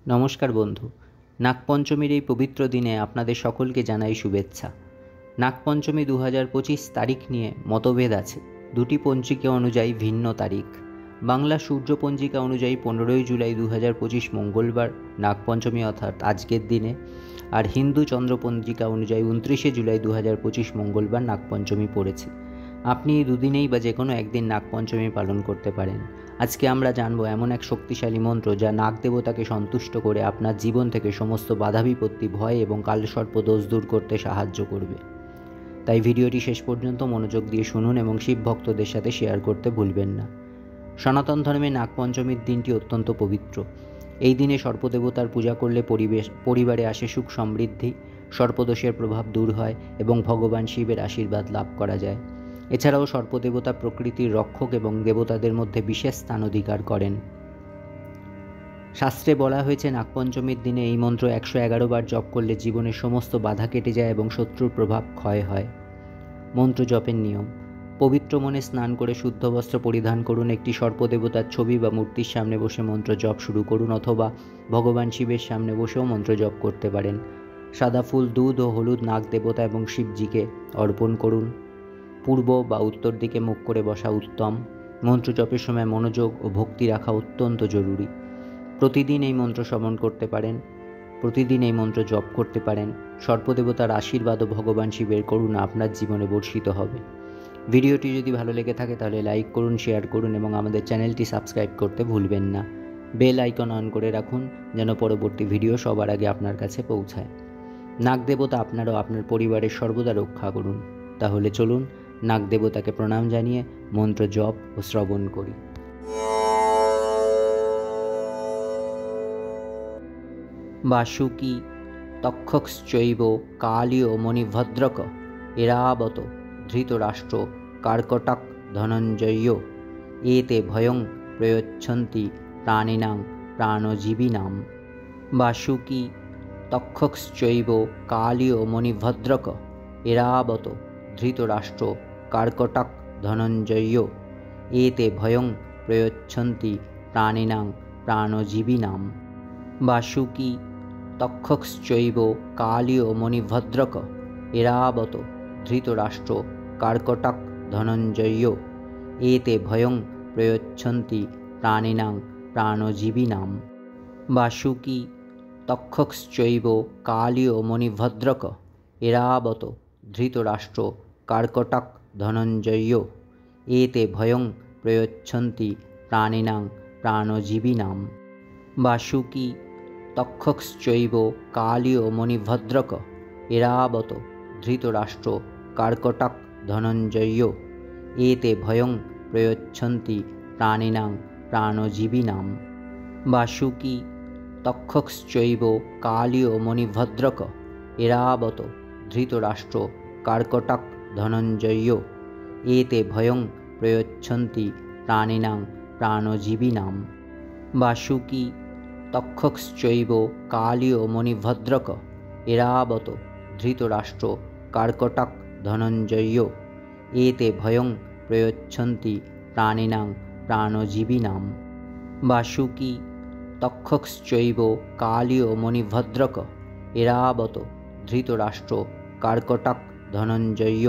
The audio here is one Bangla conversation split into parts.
নমস্কার বন্ধু। নাগপঞ্চমীর এই পবিত্র দিনে আপনাদের সকলকে জানাই শুভেচ্ছা। নাগপঞ্চমী 2025 তারিখ নিয়ে মতভেদ আছে। দুটি পঞ্জিকা অনুযায়ী ভিন্ন তারিখ। বাংলা সূর্য পঞ্জিকা অনুযায়ী 15ই জুলাই 2025 মঙ্গলবার নাগপঞ্চমী অর্থাৎ আজকের দিনে, আর হিন্দু চন্দ্র পঞ্জিকা অনুযায়ী 29শে জুলাই 2025 মঙ্গলবার নাগপঞ্চমী পড়েছে। আপনি এই দুদিনেই বা যে কোনো একদিন নাগপঞ্চমী পালন করতে পারেন। আজকে আমরা জানব এমন এক শক্তিশালী মন্ত্র যা নাগ দেবতাকে সন্তুষ্ট করে আপনার জীবন থেকে সমস্ত বাধা বিপত্তি, ভয় এবং কালসর্প দোষ দূর করতে সাহায্য করবে। তাই ভিডিওটি শেষ পর্যন্ত মনোযোগ দিয়ে শুনুন এবং শিব ভক্তদের সাথে শেয়ার করতে ভুলবেন না। সনাতন ধর্মে নাগপঞ্চমীর দিনটি অত্যন্ত পবিত্র। এই দিনে সর্পদেবতার পূজা করলে পরিবারে আসে সুখ সমৃদ্ধি, সর্পদোষের প্রভাব দূর হয় এবং ভগবান শিবের আশীর্বাদ লাভ করা যায়। এছাড়াও সর্পদেবতা প্রকৃতির রক্ষক এবং দেবতাদের মধ্যে বিশেষ স্থান অধিকার করেন। শাস্ত্রে বলা হয়েছে নাগপঞ্চমীর দিনে এই মন্ত্র 111 বার জপ করলে জীবনের সমস্ত বাধা কেটে যায় এবং শত্রুর প্রভাব ক্ষয় হয়। মন্ত্র জপের নিয়ম: পবিত্র মনে স্নান করে শুদ্ধ বস্ত্র পরিধান করুন। একটি সর্পদেবতার ছবি বা মূর্তির সামনে বসে মন্ত্র জপ শুরু করুন, অথবা ভগবান শিবের সামনে বসেও মন্ত্র জপ করতে পারেন। সাদা ফুল, দুধ ও হলুদ নাগ দেবতা এবং শিবজিকে অর্পণ করুন। পূর্ব বা উত্তর দিকে মুখ করে বসা উত্তম। মন্ত্র জপের সময় মনোযোগ ও ভক্তি রাখা অত্যন্ত জরুরি। প্রতিদিন এই মন্ত্র শ্রবণ করতে পারেন, প্রতিদিন এই মন্ত্র জপ করতে পারেন। সর্পদেবতার আশীর্বাদ ও ভগবান শিবের করুণা আপনার জীবনে বর্ষিত হবে। ভিডিওটি যদি ভালো লেগে থাকে তাহলে লাইক করুন, শেয়ার করুন এবং আমাদের চ্যানেলটি সাবস্ক্রাইব করতে ভুলবেন না। বেল আইকন অন করে রাখুন যেন পরবর্তী ভিডিও সবার আগে আপনার কাছে পৌঁছায়। নাগ দেবতা আপনার ও আপনার পরিবারের সর্বদা রক্ষা করুন। তাহলে চলুন নাগ দেবতাকে প্রণাম জানিয়ে মন্ত্র জপ ও শ্রবণ করি। বাসুকি তক্ষকশ্চৈব কালীয় মণিভদ্রক এরাবত ধৃতরাষ্ট্র কার্কটাক ধনঞ্জয় এতে ভয়ং প্রয়চ্ছন্তি প্রাণিনাং প্রাণজীবিনাম। বাসুকি তক্ষকশ্চৈব কালীয় মণিভদ্রক এরাবত ধৃতরাষ্ট্র কার্কটাক ধনঞ্জয় এতে ভয়ং প্রয়চ্ছন্তি প্রাণিনাং প্রাণজীবিনাম। বাসুকি তক্ষকশ্চৈব কালীয় মণিভদ্রক এরাবত ধৃতরাষ্ট্র কার্কটাক ধনঞ্জয় এতে ভয়ং প্রয়চ্ছন্তি প্রাণিনাং প্রাণজীবিনাম। বাসুকি তক্ষকশ্চৈব কালীয় মণিভদ্রক এরাবত ধৃতরাষ্ট্র কার্কটাক ধনঞ্জয় এতে ভয়ং প্রয়চ্ছন্তি প্রাণিনাং প্রাণজীবিনাম। বাসুকি তক্ষকশ্চৈব কালীয় মণিভদ্রক এরাবত ধৃতরাষ্ট্র কার্কটাক ধনঞ্জয় এতে ভয়ং প্রয়চ্ছন্তি প্রাণিনাং প্রাণজীবিনাম। বাসুকি তক্ষকশ্চৈব কালীয় মণিভদ্রক এরাবত ধৃতরাষ্ট্র কার্কটাক ধনঞ্জয় এতে ভয়ং প্রয়চ্ছন্তি প্রাণিনাং প্রাণজীবিনাম। বাসুকি তক্ষকশ্চৈব কালীয় মণিভদ্রক এরাবত ধৃতরাষ্ট্র কার্কটাক ধনঞ্জয় এতে ভয়ং প্রয়চ্ছন্তি প্রাণিনাং প্রাণজীবিনাম। বাসুকি তক্ষকশ্চৈব কালীয় মণিভদ্রক এরাবত ধৃতরাষ্ট্র কার্কটাক ধনঞ্জয়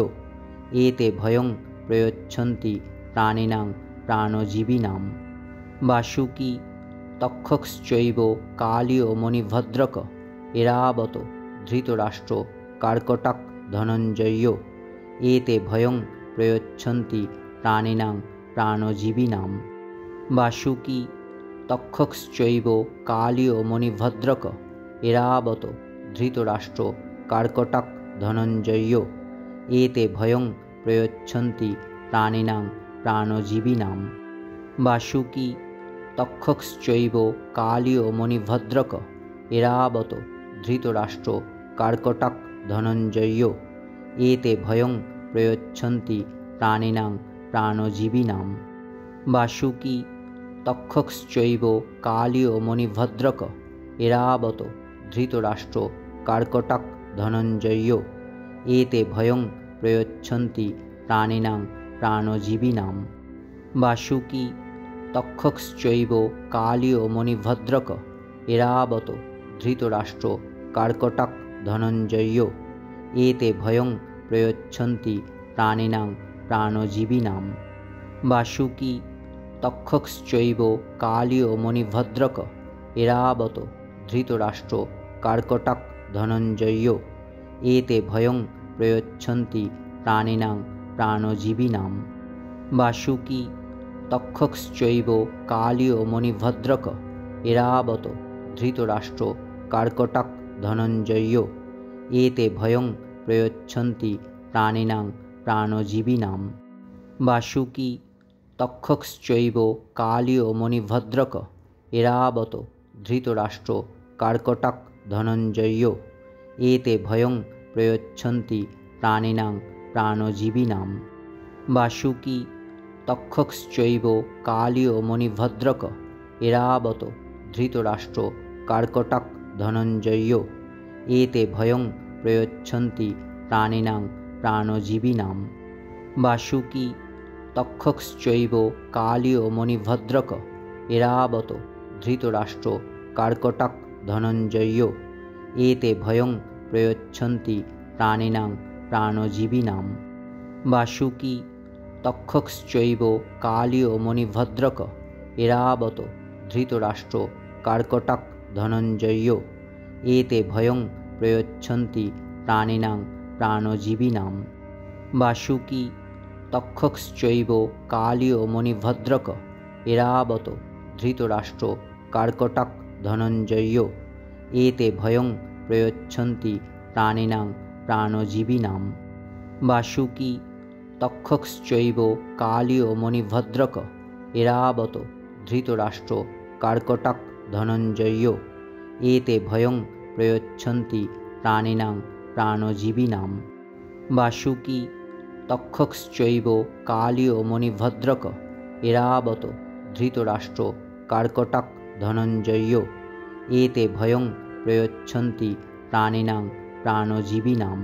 এতে ভয়ং প্রয়চ্ছন্তি প্রাণিনাং প্রাণজীবিনাম। বাসুকি তক্ষকশ্চৈব কালীয় মণিভদ্রক এরাবত ধৃতরাষ্ট্র কার্কটাক ধনঞ্জয় এতে ভয়ং প্রয়চ্ছন্তি প্রাণিনাং প্রাণজীবিনাম। বাসুকি তক্ষকশ্চৈব কালীয় মণিভদ্রক এরাবত ধৃতরাষ্ট্র কার্কটাক ধনঞ্জয় এতে ভয়ং প্রয়চ্ছন্তি প্রাণিনাং প্রাণজীবিনাম। বাসুকি তক্ষকশ্চৈব কালীয় মণিভদ্রক এরাবত ধৃতরাষ্ট্র কার্কটাক ধনঞ্জয় এতে ভয়ং প্রয়চ্ছন্তি প্রাণিনাং প্রাণজীবিনাম। বাসুকি তক্ষকশ্চৈব কালীয় মণিভদ্রক এরাবত ধৃতরাষ্ট্র কার্কটাক ধনঞ্জয় এতে ভয়ং প্রয়চ্ছন্তি প্রাণিনাং প্রাণজীবিনাম। বাসুকি তক্ষকশ্চৈব কালীয় মণিভদ্রক এরাবত ধৃতরাষ্ট্র কার্কটাক ধনঞ্জয় এতে ভয়ং প্রয়চ্ছন্তি প্রাণিনাং প্রাণজীবিনাম। বাসুকি তক্ষকশ্চৈব কালীয় মণিভদ্রক এরাবত ধৃতরাষ্ট্র কার্কটাক ধনঞ্জয় এতে ভয়ং প্রয়চ্ছন্তি প্রাণিনাং প্রাণজীবিনাম। বাসুকি তক্ষকশ্চৈব কালীয় মণিভদ্রক এরাবত ধৃতরাষ্ট্র কার্কটাক ধনঞ্জয় এতে ভয়ং প্রয়চ্ছন্তি প্রাণিনাং প্রাণজীবিনাম। বাসুকি তক্ষকশ্চৈব কালীয় মণিভদ্রক এরাবত ধৃতরাষ্ট্র কার্কটাক ধনঞ্জয় এতে ভয়ং প্রয়চ্ছন্তি প্রাণিনাং প্রাণজীবিনাম। বাসুকি তক্ষকশ্চৈব কালীয় মণিভদ্রক এরাবত ধৃতরাষ্ট্র কার্কটাক ধনঞ্জয় এতে ভয়ং প্রয়চ্ছন্তি প্রাণিনাং প্রাণজীবিনাম। বাসুকি তক্ষকশ্চৈব কালীয় মণিভদ্রক এরাবত ধৃতরাষ্ট্র কার্কটাক ধনঞ্জয় এতে ভয়ং প্রয়চ্ছন্তি প্রাণিনাং প্রাণজীবিনাম। বাসুকি তক্ষকশ্চৈব কালীয় মণিভদ্রক এরাবত ধৃতরাষ্ট্র কার্কটাক ধনঞ্জয় এতে ভয়ং প্রয়চ্ছন্তি প্রাণিনাং প্রাণজীবিনাম। বাসুকি তক্ষকশ্চৈব কালীয় মণিভদ্রক এরাবত ধৃতরাষ্ট্র কার্কটাক ধনঞ্জয় এতে ভয়ং প্রয়চ্ছন্তি প্রাণিনাং প্রাণজীবিনাম। বাসুকি তক্ষকশ্চৈব কালীয় মণিভদ্রক এরাবত ধৃতরাষ্ট্র কার্কটাক ধনঞ্জয় এতে ভয়ং প্রয়চ্ছন্তি প্রাণিনাং প্রাণজীবিনাম। বাসুকি তক্ষকশ্চৈব কালীয় মণিভদ্রক এরাবত ধৃতরাষ্ট্র কার্কটাক ধনঞ্জয় এতে ভয়ং প্রয়চ্ছন্তি প্রাণিনাং প্রাণজীবিনাম।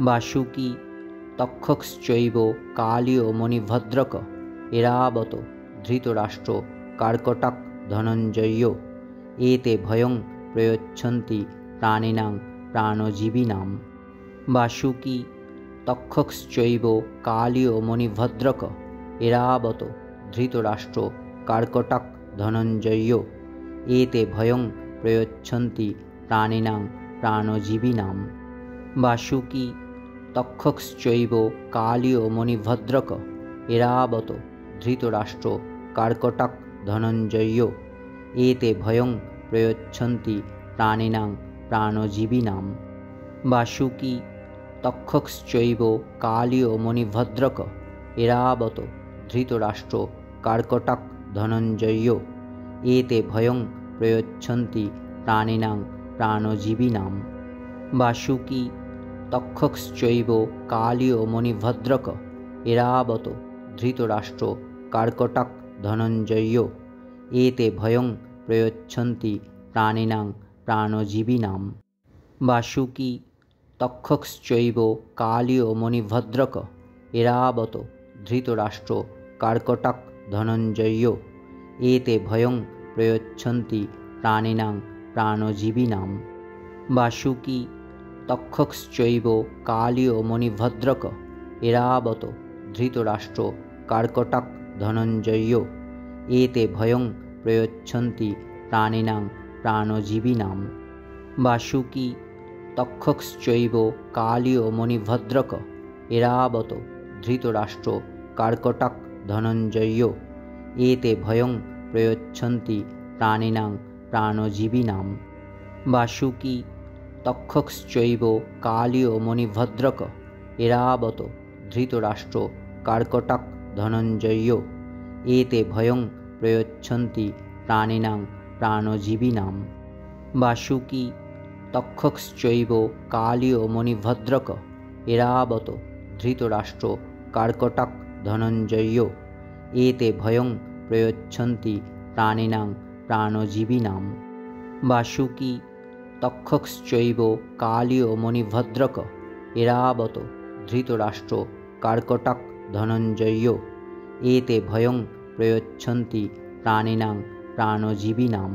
বাসুকি তক্ষকশ্চৈব কালীয় মণিভদ্রক এরাবত ধৃতরাষ্ট্র কার্কটাক ধনঞ্জয় এতে ভয়ং প্রয়চ্ছন্তি প্রাণিনাং প্রাণজীবিনাম। বাসুকি তক্ষকশ্চৈব কালীয় মণিভদ্রক এরাবত ধৃতরাষ্ট্র কার্কটাক ধনঞ্জয় এতে ভয়ং প্রয়চ্ছন্তি প্রাণিনাং প্রাণজীবিনাম। বাসুকি তক্ষকশ্চৈব কালীয় মণিভদ্রক এরাবত ধৃতরাষ্ট্র কার্কটাক ধনঞ্জয় এতে ভয়ং প্রয়চ্ছন্তি প্রাণিনাং প্রাণজীবিনাম। বাসুকি তক্ষকশ্চৈব কালীয় মণিভদ্রক এরাবত ধৃতরাষ্ট্র কার্কটাক ধনঞ্জয় এতে ভয়ং প্রয়চ্ছন্তি প্রাণিনাং প্রাণজীবিনাম। বাসুকি তক্ষকশ্চৈব কালীয় মণিভদ্রক এরাবত ধৃতরাষ্ট্র কার্কটাক ধনঞ্জয় এতে ভয়ং প্রয়চ্ছন্তি প্রাণিনাং প্রাণজীবিনাম। বাসুকি তক্ষকশ্চৈব কালীয় মণিভদ্রক এরাবত ধৃতরাষ্ট্র কার্কটাক ধনঞ্জয় এতে ভয়ং প্রয়চ্ছন্তি প্রাণিনাং প্রাণজীবিনাম। বাসুকি তক্ষকশ্চৈব কালীয় মণিভদ্রক এরাবত ধৃতরাষ্ট্র কার্কটাক ধনঞ্জয় এতে ভয়ং প্রয়চ্ছন্তি প্রাণিনাং প্রাণজীবিনাম। বাসুকি তক্ষকশ্চৈব কালীয় মণিভদ্রক এরাবত ধৃতরাষ্ট্র কার্কটাক ধনঞ্জয় এতে ভয়ং প্রয়চ্ছন্তি প্রাণিনাং প্রাণজীবিনাম। বাসুকি তক্ষকশ্চৈব কালীয় মণিভদ্রক এরাবত ধৃতরাষ্ট্র কার্কটাক ধনঞ্জয় এতে ভয়ং প্রয়চ্ছন্তি প্রাণিনাং প্রাণজীবিনাম। বাসুকি তক্ষকশ্চৈব কালীয় মণিভদ্রক এরাবত ধৃতরাষ্ট্র কার্কটাক ধনঞ্জয় এতে ভয়ং প্রয়চ্ছন্তি প্রাণিনাং প্রাণজীবিনাম। বাসুকি তক্ষকশ্চৈব কালীয় মণিভদ্রক এরাবত ধৃতরাষ্ট্র কার্কটাক ধনঞ্জয় এতে ভয়ং প্রয়চ্ছন্তি প্রাণিনাং প্রাণজীবিনাম।